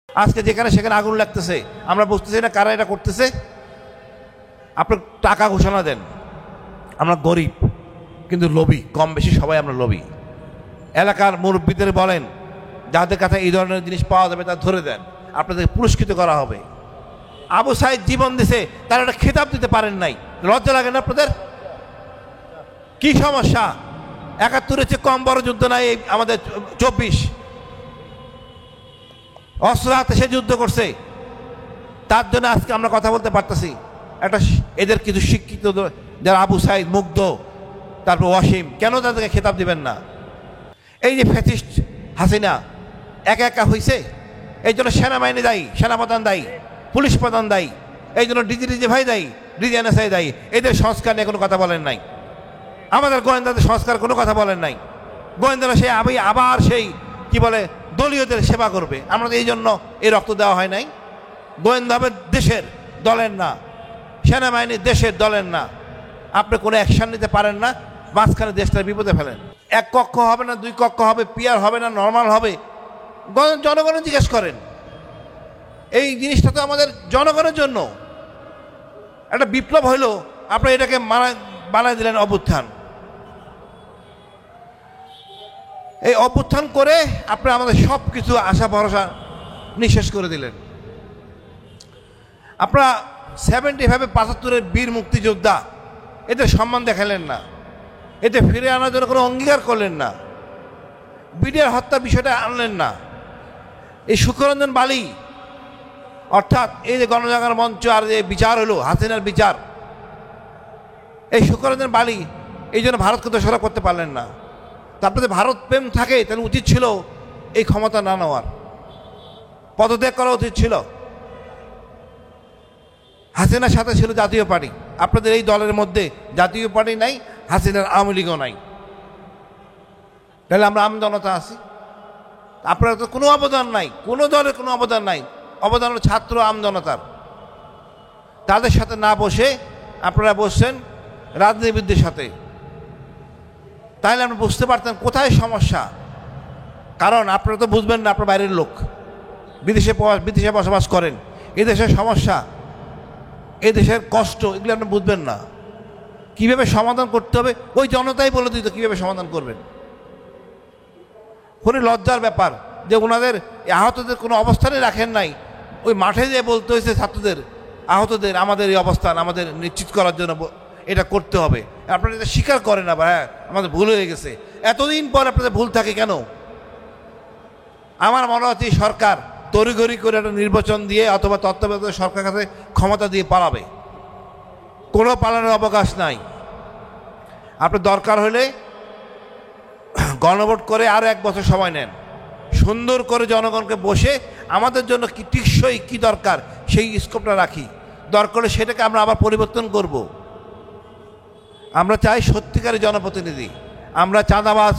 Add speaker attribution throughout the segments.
Speaker 1: আজকে যেখানে সেখানে আগুন লাগতেছে, আমরা বুঝতেছি না কারা এটা করতেছে। আপনার টাকা ঘোষণা দেন, আমরা গরিব কিন্তু লোভী, কম বেশি সবাই আমরা লোভী। এলাকার মুরব্বীদের বলেন যাদের কাছে এই ধরনের জিনিস পাওয়া যাবে তা ধরে দেন, আপনাদের পুরস্কৃত করা হবে। আবু সাইদ জীবন দিছে, তারা একটা খেতাব দিতে পারেন নাই, লজ্জা লাগে না আপনাদের? কি সমস্যা? ৭১-এর চেয়ে কম বড় যুদ্ধ নাই আমাদের ২৪। অস্ত্র হাতে সে যুদ্ধ করছে, তার জন্য আজকে আমরা কথা বলতে পারতেছি। একটা এদের কিছু শিক্ষিত যারা আবু সাইদ, মুগ্ধ, তারপর ওয়াসিম, কেন তাদেরকে খেতাব দিবেন না? এই যে ফ্যাসিস্ট হাসিনা একা একা হয়েছে, এই জন্য সেনাবাহিনী দায়ী, সেনাপ্রধান দায়ী, পুলিশ প্রধান দায়ী, এই জন্য ডিজি ভাই দায়ী, ডিজিএনএসআই দায়ী। এদের সংস্কার নিয়ে কোনো কথা বলেন নাই। আমাদের গোয়েন্দাদের সংস্কার কোনো কথা বলেন নাই। গোয়েন্দারা সেই আবার সেই কি বলে দলীয়দের সেবা করবে। আমরা এই জন্য এই রক্ত দেওয়া হয় নাই। গোয়েন্দা হবে দেশের, দলের না। সেনাবাহিনী দেশের, দলের না। আপনি কোনো অ্যাকশন নিতে পারেন না, মাঝখানে দেশটার বিপদে ফেলেন। এক কক্ষ হবে না, দুই কক্ষ হবে, পিয়ার হবে না, নর্মাল হবে, জনগণের জিজ্ঞেস করেন। এই জিনিসটা তো আমাদের জনগণের জন্য। একটা বিপ্লব হইলো, আপনি এটাকে বানায় দিলেন অভ্যুত্থান। এই অভ্যুত্থান করে আপনি আমাদের সব কিছু আশা ভরসা নিঃশেষ করে দিলেন। আপনারা 75-এর বীর মুক্তিযোদ্ধা, এদের সম্মান দেখালেন না, এতে ফিরে আনার জন্য কোনো অঙ্গীকার করলেন না, বিডিআর হত্যা বিষয়টা আনলেন না। এই শুক্ররঞ্জন বালি অর্থাৎ এই যে গণজাগরণ মঞ্চ আর যে বিচার হলো হাসিনার বিচার, এই শুক্ররঞ্জন বালি এই জন্য ভারতকে দোষারোপ করতে পারলেন না। তারপরে যদি ভারত প্রেম থাকে তাহলে উচিত ছিল এই ক্ষমতা না নেওয়ার, পদত্যাগ করা উচিত ছিল। হাসিনার সাথে ছিল জাতীয় পার্টি, আপনাদের এই দলের মধ্যে জাতীয় পার্টি নাই, হাসিনার আওয়ামী লীগও নাই, তাহলে আমরা আমজনতা আছি। আপনারা তো কোনো অবদান নাই, কোনো দলের কোনো অবদান নাই, অবদান হলো ছাত্র আমজনতার। তাদের সাথে না বসে আপনারা বসছেন রাজনীতিবিদদের সাথে। তাহলে আমরা বুঝতে পারতেন কোথায় সমস্যা। কারণ আপনারা তো বুঝবেন না, আপনার বাইরের লোক, বিদেশে বসবাস করেন, এদেশের সমস্যা, এদেশের কষ্ট, এগুলো আপনি বুঝবেন না। কীভাবে সমাধান করতে হবে ওই জনতাই বলে দিত কীভাবে সমাধান করবেন। খুবই লজ্জার ব্যাপার যে ওনাদের আহতদের কোনো অবস্থানে রাখেন নাই, ওই মাঠে যেয়ে বলতে হয়েছে ছাত্রদের, আহতদের আমাদের এই অবস্থান আমাদের নিশ্চিত করার জন্য এটা করতে হবে। আপনারা এটা স্বীকার করেন না, হ্যাঁ আমাদের ভুল হয়ে গেছে। এতদিন পর আপনাদের ভুল থাকে কেন? আমার মনে হচ্ছে সরকার তড়িঘড়ি করে একটা নির্বাচন দিয়ে অথবা তত্ত্বাবধায়ক সরকার কাছে ক্ষমতা দিয়ে পালাবে, কোনো পালানোর অবকাশ নাই। আপনার দরকার হলে গণভোট করে আরও 1 বছর সময় নেন, সুন্দর করে জনগণকে বসে আমাদের জন্য কি টিকসই কি দরকার সেই স্কোপটা রাখি। দরকার হলে সেটাকে আমরা আবার পরিবর্তন করব। আমরা চাই সত্যিকারের জনপ্রতিনিধি, আমরা চাঁদাবাজ,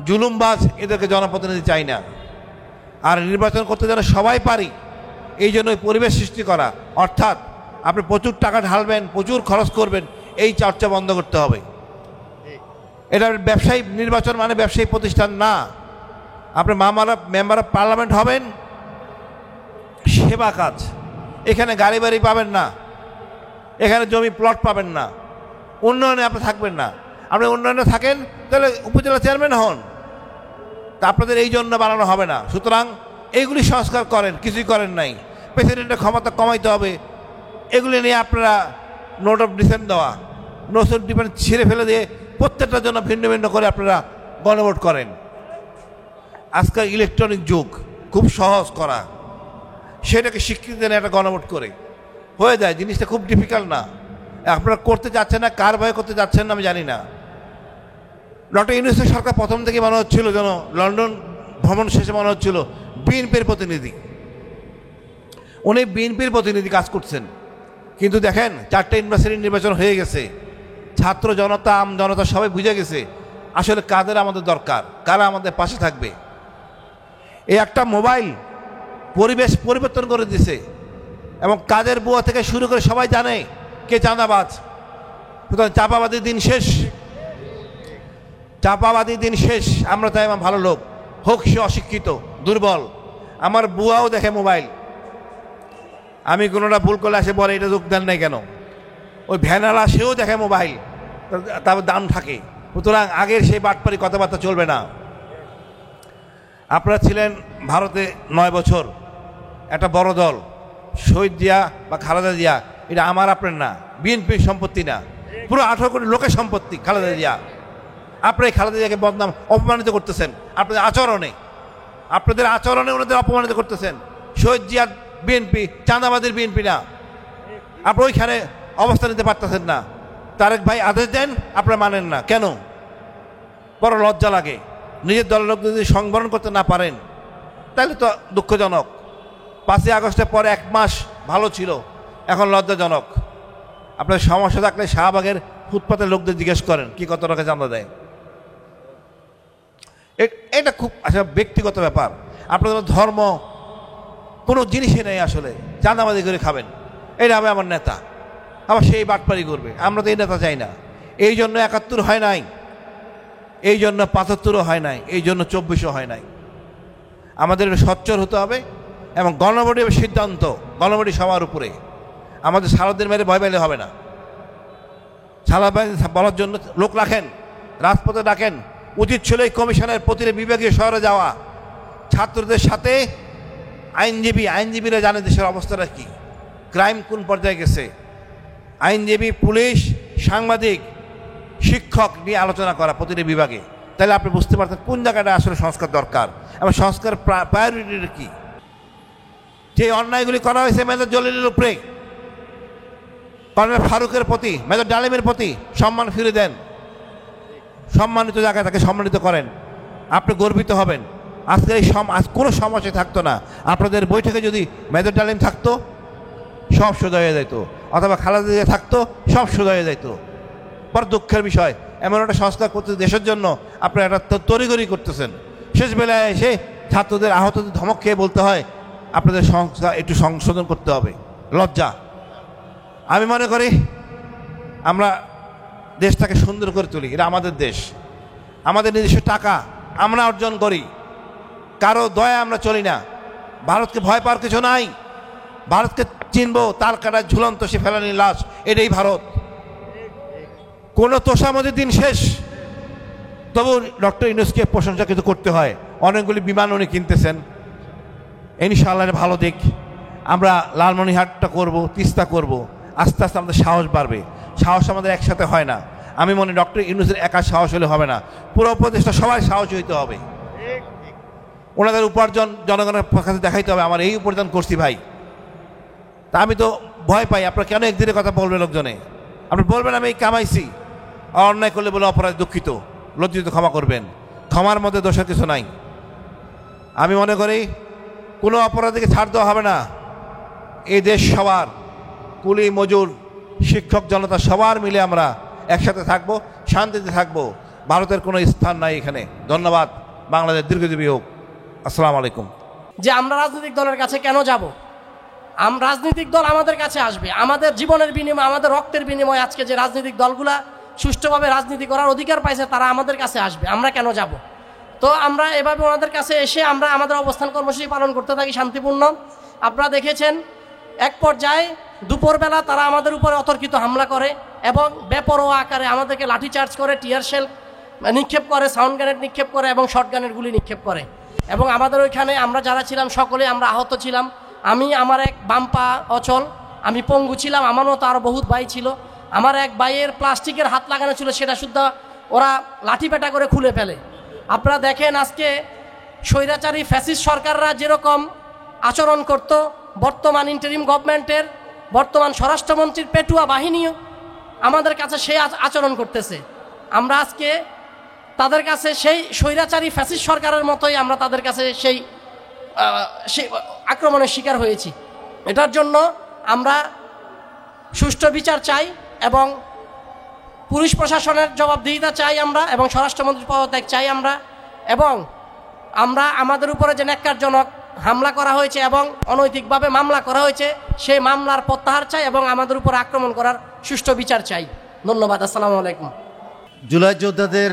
Speaker 1: জুলুমবাজ এদেরকে জনপ্রতিনিধি চাই না। আর নির্বাচন করতে যেন সবাই পারি, এই জন্য পরিবেশ সৃষ্টি করা, অর্থাৎ আপনি প্রচুর টাকা ঢালবেন, প্রচুর খরচ করবেন, এই চর্চা বন্ধ করতে হবে। এটা ব্যবসায়ী নির্বাচন মানে ব্যবসায়ী প্রতিষ্ঠান না। আপনি মেম্বার অফ পার্লামেন্ট হবেন, সেবা কাজ। এখানে গাড়ি বাড়ি পাবেন না, এখানে জমি প্লট পাবেন না, উন্নয়নে আপনি থাকবেন না। আপনি উন্নয়নে থাকেন তাহলে উপজেলা চেয়ারম্যান হন, তা আপনাদের এই জন্য বানানো হবে না। সুতরাং এইগুলি সংস্কার করেন, কিছুই করেন নাই। প্রেসিডেন্টের ক্ষমতা কমাইতে হবে, এগুলি নিয়ে আপনারা নোট অফ ডিসেন্ট দেওয়া, নোট অফ ডিসেন্ট ছিঁড়ে ফেলে দিয়ে প্রত্যেকটার জন্য ভিন্ন ভিন্ন করে আপনারা গণভোট করেন। আজকাল ইলেকট্রনিক যুগ, খুব সহজ করা, সেটাকে স্বীকৃতি দেন একটা গণভোট করে হয়ে যায়। জিনিসটা খুব ডিফিকাল্ট না। আপনারা করতে যাচ্ছেন না, কার ভয়ে করতে যাচ্ছেন না আমি জানি না। ডক্টর ইউনূসের সরকার প্রথম থেকে মনে হচ্ছিল যেন লন্ডন ভ্রমণ শেষে মনে হচ্ছিল বিএনপির প্রতিনিধি, উনি বিএনপির প্রতিনিধি কাজ করছেন। কিন্তু দেখেন 4টে ইউনিভার্সিটির নির্বাচন হয়ে গেছে, ছাত্র জনতা, আম জনতা সবাই বুঝে গেছে আসলে কাদের আমাদের দরকার, কারা আমাদের পাশে থাকবে। এই একটা মোবাইল পরিবেশ পরিবর্তন করে দিছে, এবং কাদের বুয়া থেকে শুরু করে সবাই জানে কে চাঁদাবাজ। সুতরাং চাপাবাদীর দিন শেষ, চাপাবাদী দিন শেষ। আমরা চাই আমার ভালো লোক হোক, সে অশিক্ষিত দুর্বল, আমার বুয়াও দেখে মোবাইল, আমি কোনোটা ভুল করলে আসে বলে এটা যোগদান নেই কেন। ওই ভ্যানালা সেও দেখে মোবাইল, তারপর দাম থাকে। সুতরাং আগের সেই বাটপারি কথাবার্তা চলবে না। আপনারা ছিলেন ভারতে 9 বছর, একটা বড় দল, শহীদ জিয়া বা খালেদা জিয়া এটা আমার আপনার না, বিএনপির সম্পত্তি না, পুরো 18 কোটি লোকের সম্পত্তি খালেদা জিয়া। আপনারা খালেদা জিয়াকে বদনাম অপমানিত করতেছেন আপনাদের আচরণে ওনাদের অপমানিত করতেছেন। শহীদ জিয়ার বিএনপি চাঁদাবাদের বিএনপি না, আপনি ওইখানে অবস্থান নিতে পারতেছেন না। তারেক ভাই আদেশ দেন, আপনারা মানেন না কেন? বড় লজ্জা লাগে। নিজের দলের লোক যদি সংবরণ করতে না পারেন তাহলে তো দুঃখজনক। 5ই আগস্টের পরে 1 মাস ভালো ছিল, এখন লজ্জাজনক। আপনার সমস্যা থাকলে শাহবাগের ফুটপাতের লোকদের জিজ্ঞেস করেন কি কত টাকা চাঁদা দেয়। এটা খুব আসলে ব্যক্তিগত ব্যাপার। আপনাদের ধর্ম কোনো জিনিসই নেই, আসলে চাঁদাবাদি করে খাবেন। এটা হবে আমার নেতা, আবার সেই বাটপারি করবে। আমরা তো এই নেতা চাই না। এই জন্য 71 হয় নাই, এই জন্য 75ও হয় নাই, এই জন্য 24ও হয় নাই। আমাদের সচ্চর হতে হবে এবং গণভোটের সিদ্ধান্ত, গণভোটই সবার উপরে। আমাদের সারাদের মেরে ভয় পেলে হবে না। সারা বলার জন্য লোক রাখেন, রাজপথে ডাকেন। উচিত ছিল এই কমিশনের প্রতিটি বিভাগীয় শহরে যাওয়া, ছাত্রদের সাথে আইনজীবীরা জানে দেশের অবস্থাটা কি, ক্রাইম কোন পর্যায়ে গেছে। আইনজীবী, পুলিশ, সাংবাদিক, শিক্ষক নিয়ে আলোচনা করা প্রতিটি বিভাগে। তাহলে আপনি বুঝতে পারতেন কোন জায়গাটা আসলে সংস্কার দরকার এবং সংস্কার প্রায়োরিটি কি। যে অন্যায়গুলি করা হয়েছে মেজর জলিলের উপরে, কর্নেল ফারুকের প্রতি, মেজর ডালিমের প্রতি সম্মান ফিরে দেন। সম্মানিত জায়গায় তাকে সম্মানিত করেন, আপনি গর্বিত হবেন। আজকে আজ কোনো সমস্যা থাকতো না। আপনাদের বৈঠকে যদি মেজর ডালিম থাকতো সব সোজা হয়ে যেত, অথবা খালেদা জিয়া থাকতো সব সোজা হয়ে যেত। বড় দুঃখের বিষয়, এমন একটা সংস্কার করতে দেশের জন্য আপনারা একটা তড়িঘড়ি করতেছেন। শেষ বেলায় এসে ছাত্রদের আহতদের ধমক খেয়ে বলতে হয় আপনাদের সংস্কার একটু সংশোধন করতে হবে। লজ্জা। আমি মনে করি আমরা দেশটাকে সুন্দর করে তুলি, এটা আমাদের দেশ, আমাদের নিজস্ব টাকা আমরা অর্জন করি, কারো দয়া আমরা চলি না। ভারতকে ভয় পাওয়ার কিছু নাই। ভারতকে চিনবো তার কাটায় ঝুলন্ত সে ফেলানি লাশ, এটাই ভারত। কোনো তোষামদের দিন শেষ। তবু ডক্টর ইউনূসকে প্রশংসা কিন্তু করতে হয়, অনেকগুলি বিমান উনি কিনতেছেন। ইনশাআল্লাহ ভালো দিক। আমরা লালমনিরহাটটা করব, তিস্তা করব, আস্তে আস্তে আমাদের সাহস বাড়বে। সাহস আমাদের একসাথে হয় না। আমি মনে ডক্টর ইউনূসের একা সাহস হলে হবে না, পুরো উপদেশটা সবাই সাহস হইতে হবে। ওনাদের উপার্জন জনগণের কাছে দেখাইতে হবে, আমার এই উপার্জন করছি ভাই। তা আমি তো ভয় পাই। আপনারা কেন একদিনের কথা বলবে লোকজনে? আপনি বলবেন আমি এই কামাইছি, অন্যায় করলে বলে অপরাধ দুঃখিত, লজ্জিত, ক্ষমা করবেন। ক্ষমার মধ্যে দোষের কিছু নাই। আমি মনে করি কোনো অপরাধীকে ছাড় দেওয়া হবে না। এই দেশ সবার, কুলি মজুর, শিক্ষক জনতা সবার মিলে আমরা একসাথে থাকবো, শান্তিতে থাকবো। ভারতের কোনো স্থান নাই এখানে। ধন্যবাদ। বাংলাদেশ দীর্ঘজীবী হোক। আসসালামু আলাইকুম।
Speaker 2: যে আমরা রাজনৈতিক দলের কাছে কেন যাব? রাজনৈতিক দল আমাদের কাছে আসবে, আমাদের জীবনের বিনিময়ে, আমাদের রক্তের বিনিময়ে আজকে যে রাজনৈতিক দলগুলা সুষ্ঠুভাবে রাজনীতি করার অধিকার পাইছে তারা আমাদের কাছে আসবে, আমরা কেন যাব? তো আমরা এভাবে ওনাদের কাছে এসে আমরা আমাদের অবস্থান কর্মসূচি পালন করতে থাকি শান্তিপূর্ণ। আপনারা দেখেছেন এক পর্যায়ে দুপুরবেলা তারা আমাদের উপরে অতর্কিত হামলা করে এবং বেপরোয়া আকারে আমাদেরকে লাঠিচার্জ করে, টিয়ার শেল নিক্ষেপ করে, সাউন্ড গ্রেনেড নিক্ষেপ করে এবং শর্ট গানের গুলি নিক্ষেপ করে। এবং আমাদের ওইখানে আমরা যারা ছিলাম সকলে আমরা আহত ছিলাম। আমি, আমার এক বাম্পা অচল, আমি পঙ্গু ছিলাম, আমার মতো আরও বহুত ভাই ছিল। আমার এক ভাইয়ের প্লাস্টিকের হাত লাগানো ছিল, সেটা শুদ্ধ ওরা লাঠি পেটা করে খুলে ফেলে। আপনারা দেখেন আজকে স্বৈরাচারী ফ্যাসিস্ট সরকাররা যেরকম আচরণ করত, বর্তমান ইন্টারিম গভর্নমেন্টের বর্তমান স্বরাষ্ট্রমন্ত্রীর পেটুয়া বাহিনীও আমাদের কাছে সেই আচরণ করতেছে। আমরা আজকে তাদের কাছে সেই স্বৈরাচারী ফ্যাসিস্ট সরকারের মতোই আমরা তাদের কাছে সেই আক্রমণের শিকার হয়েছি। এটার জন্য আমরা সুষ্ঠু বিচার চাই এবং পুলিশ প্রশাসনের জবাবদিহিতা চাই আমরা, এবং স্বরাষ্ট্রমন্ত্রীর পদত্যাগ চাই আমরা। এবং আমরা আমাদের উপরে যে ন্যাক্কারজনক হামলা করা হয়েছে এবং অনৈতিকভাবে মামলা করা হয়েছে সেই মামলার প্রত্যাহার চাই এবং আমাদের উপর আক্রমণ করার সুষ্ঠু বিচার চাই। ধন্যবাদ। আসসালামু আলাইকুম।
Speaker 3: জুলাই যোদ্ধাদের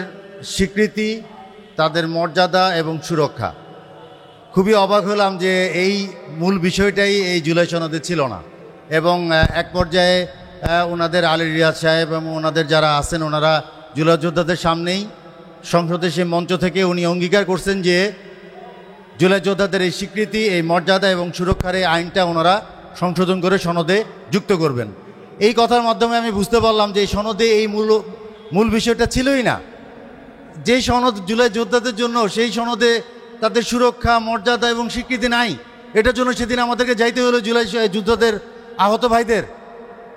Speaker 3: স্বীকৃতি, তাদের মর্যাদা এবং সুরক্ষা খুবই অবাক হলাম যে এই মূল বিষয়টাই এই জুলাই সনদে ছিল না, এবং এক পর্যায়ে ওনাদের আলী রিয়াজ সাহেব এবং ওনাদের যারা আছেন ওনারা জুলাই যোদ্ধাদের সামনেই সংসদের সেই মঞ্চ থেকে উনি অঙ্গীকার করছেন যে জুলাই যোদ্ধাদের এই স্বীকৃতি, এই মর্যাদা এবং সুরক্ষার এই আইনটা ওনারা সংশোধন করে সনদে যুক্ত করবেন। এই কথার মাধ্যমে আমি বুঝতে পারলাম যে এই সনদে এই মূল বিষয়টা ছিলই না। যেই সনদ জুলাই যোদ্ধাদের জন্য, সেই সনদে তাদের সুরক্ষা, মর্যাদা এবং স্বীকৃতি নাই। এটার জন্য সেদিন আমাদেরকে যাইতে হলো জুলাই যোদ্ধাদের আহত ভাইদের,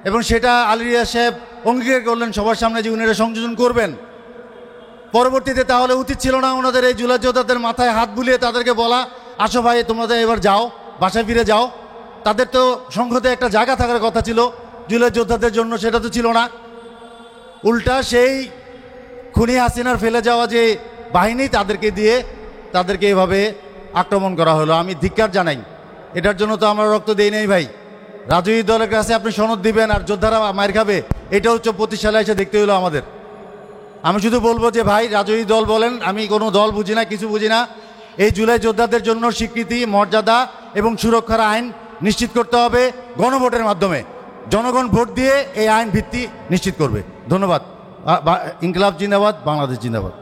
Speaker 3: এবং সেটা আলী রিয়াজ সাহেব অঙ্গীকার করলেন সবার সামনে যে উনি এটা সংযোজন করবেন। পরবর্তীতে তাহলে উচিত ছিল না ওনাদের এই জুলাই যোদ্ধাদের মাথায় হাত বুলিয়ে তাদেরকে বলা, আসো ভাই তোমাদের এবার যাও, বাসায় ফিরে যাও? তাদের তো সংসদে একটা জায়গা থাকার কথা ছিল জুলাই যোদ্ধাদের জন্য, সেটা তো ছিল না। উল্টা সেই খুনি হাসিনার ফেলে যাওয়া যে বাহিনী, তাদেরকে দিয়ে তাদেরকে এভাবে আক্রমণ করা হলো। আমি ধিক্কার জানাই। এটার জন্য তো আমরা রক্ত দেই নাই ভাই। রাজনৈতিক দলের কাছে আপনি সনদ দিবেন আর যোদ্ধারা মার খাবে, এটা হচ্ছে প্রতিষ্ঠানে এসে দেখতে হলো আমাদের। আমি শুধু বলবো যে ভাই, রাজনৈতিক দল বলেন, আমি কোনো দল বুঝি না, কিছু বুঝি না। এই জুলাই যোদ্ধাদের জন্য স্বীকৃতি, মর্যাদা এবং সুরক্ষার আইন নিশ্চিত করতে হবে গণভোটের মাধ্যমে। জনগণ ভোট দিয়ে এই আইন ভিত্তি নিশ্চিত করবে। ধন্যবাদ। ইনকিলাব জিন্দাবাদ, বাংলাদেশ জিন্দাবাদ।